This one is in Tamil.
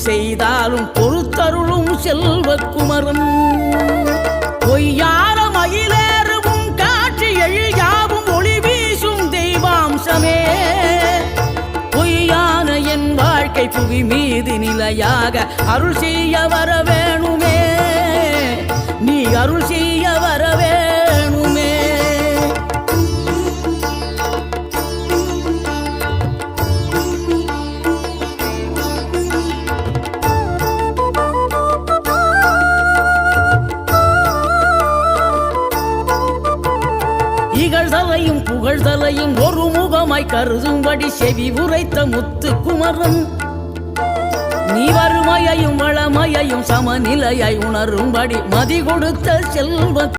செய்தாலும் பொறுத்தருளும் செல்வக்குமரன் பொய்யார மயிலேறவும் காட்சி எழியாவும் ஒளி வீசும் தெய்வாம்சமே பொய்யான என் வாழ்க்கை புவி மீது நிலையாக அருள் செய்ய வர வேணுமே நீ அருள் செய்ய வர வேணுமே இகழ்தலையும் புகழ்தலையும் ஒரு முகமாய் கருதும்படி செவி உரைத்த முத்துக்குமரன் நீ வறுமையையும் வளமையையும் சமநிலையை உணரும்படி மதி கொடுத்த செல்வ